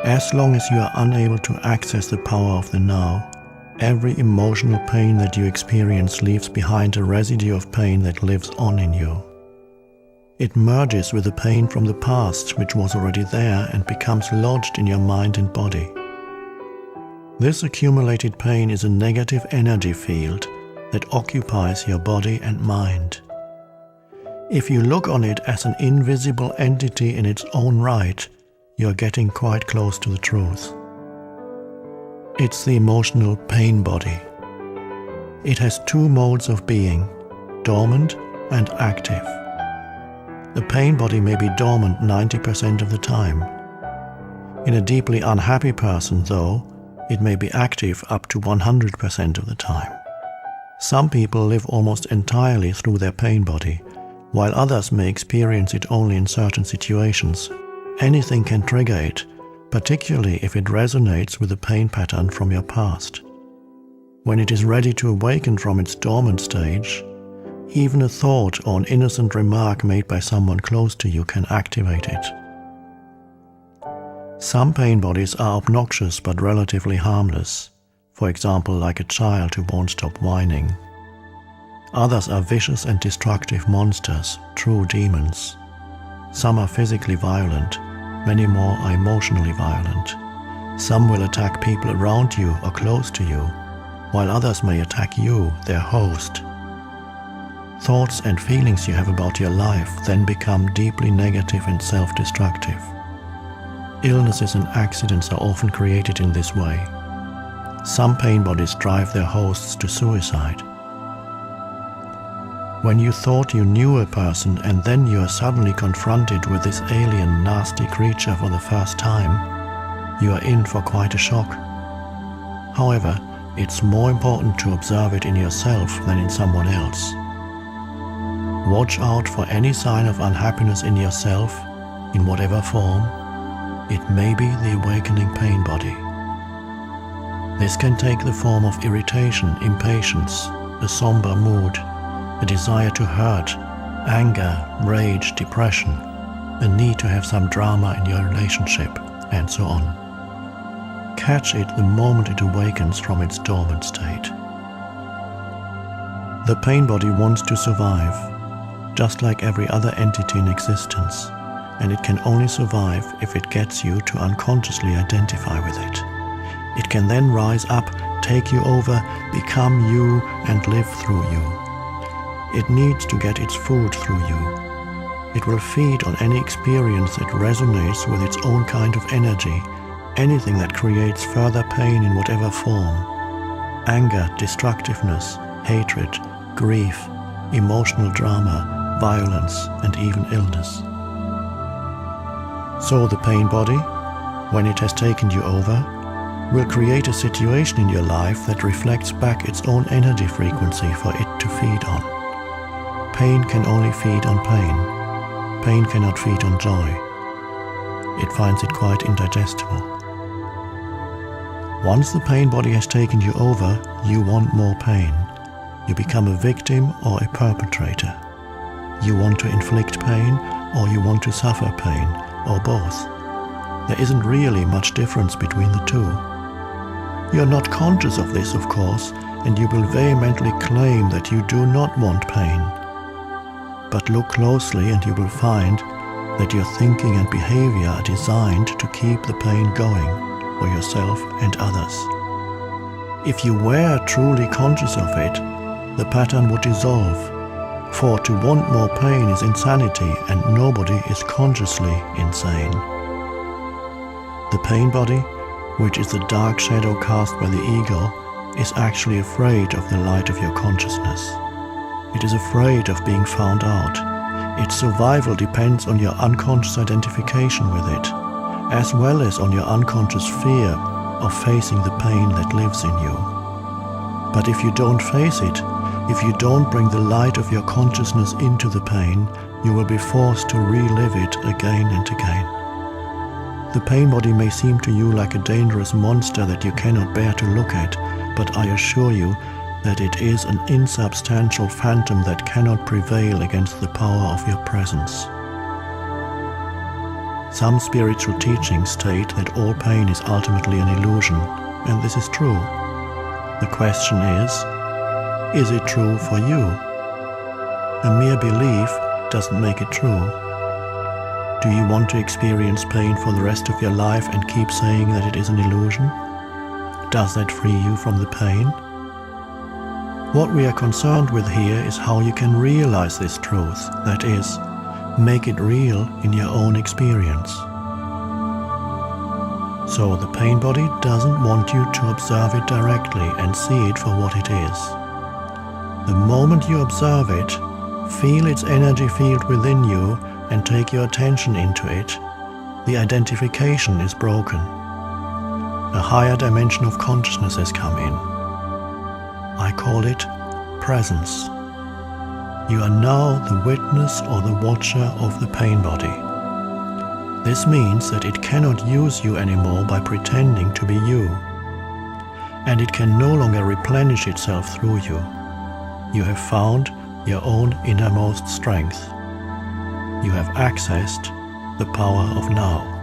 As long as you are unable to access the power of the now, every emotional pain that you experience leaves behind a residue of pain that lives on in you. It merges with the pain from the past, which was already there, and becomes lodged in your mind and body. This accumulated pain is a negative energy field that occupies your body and mind. If you look on it as an invisible entity in its own right, you are getting quite close to the truth. It's the emotional pain body. It has two modes of being, dormant and active. The pain body may be dormant 90% of the time. In a deeply unhappy person, though, it may be active up to 100% of the time. Some people live almost entirely through their pain body, while others may experience it only in certain situations. Anything can trigger it, particularly if it resonates with a pain pattern from your past. When it is ready to awaken from its dormant stage, even a thought or an innocent remark made by someone close to you can activate it. Some pain bodies are obnoxious but relatively harmless, for example like a child who won't stop whining. Others are vicious and destructive monsters, true demons. Some are physically violent, many more are emotionally violent. Some will attack people around you or close to you, while others may attack you, their host. Thoughts and feelings you have about your life then become deeply negative and self-destructive. Illnesses and accidents are often created in this way. Some pain bodies drive their hosts to suicide. When you thought you knew a person and then you are suddenly confronted with this alien, nasty creature for the first time, you are in for quite a shock. However, it's more important to observe it in yourself than in someone else. Watch out for any sign of unhappiness in yourself, in whatever form. It may be the awakening pain body. This can take the form of irritation, impatience, a somber mood, a desire to hurt, anger, rage, depression, a need to have some drama in your relationship, and so on. Catch it the moment it awakens from its dormant state. The pain body wants to survive, just like every other entity in existence, and it can only survive if it gets you to unconsciously identify with it. It can then rise up, take you over, become you, and live through you. It needs to get its food through you. It will feed on any experience that resonates with its own kind of energy, anything that creates further pain in whatever form. Anger, destructiveness, hatred, grief, emotional drama, violence, and even illness. So the pain body, when it has taken you over, will create a situation in your life that reflects back its own energy frequency for it to feed on. Pain can only feed on pain. Pain cannot feed on joy. It finds it quite indigestible. Once the pain body has taken you over, you want more pain. You become a victim or a perpetrator. You want to inflict pain, or you want to suffer pain, or both. There isn't really much difference between the two. You're not conscious of this, of course, and you will vehemently claim that you do not want pain. But look closely and you will find that your thinking and behavior are designed to keep the pain going for yourself and others. If you were truly conscious of it, the pattern would dissolve. For to want more pain is insanity, and nobody is consciously insane. The pain body, which is the dark shadow cast by the ego, is actually afraid of the light of your consciousness. It is afraid of being found out. Its survival depends on your unconscious identification with it, as well as on your unconscious fear of facing the pain that lives in you. But if you don't face it, if you don't bring the light of your consciousness into the pain, you will be forced to relive it again and again. The pain body may seem to you like a dangerous monster that you cannot bear to look at, but I assure you that it is an insubstantial phantom that cannot prevail against the power of your presence. Some spiritual teachings state that all pain is ultimately an illusion, and this is true. The question is it true for you? A mere belief doesn't make it true. Do you want to experience pain for the rest of your life and keep saying that it is an illusion? Does that free you from the pain? What we are concerned with here is how you can realize this truth, that is, make it real in your own experience. So the pain body doesn't want you to observe it directly and see it for what it is. The moment you observe it, feel its energy field within you and take your attention into it, the identification is broken. A higher dimension of consciousness has come in. I call it presence. You are now the witness or the watcher of the pain body. This means that it cannot use you anymore by pretending to be you, and it can no longer replenish itself through you. You have found your own innermost strength. You have accessed the power of now.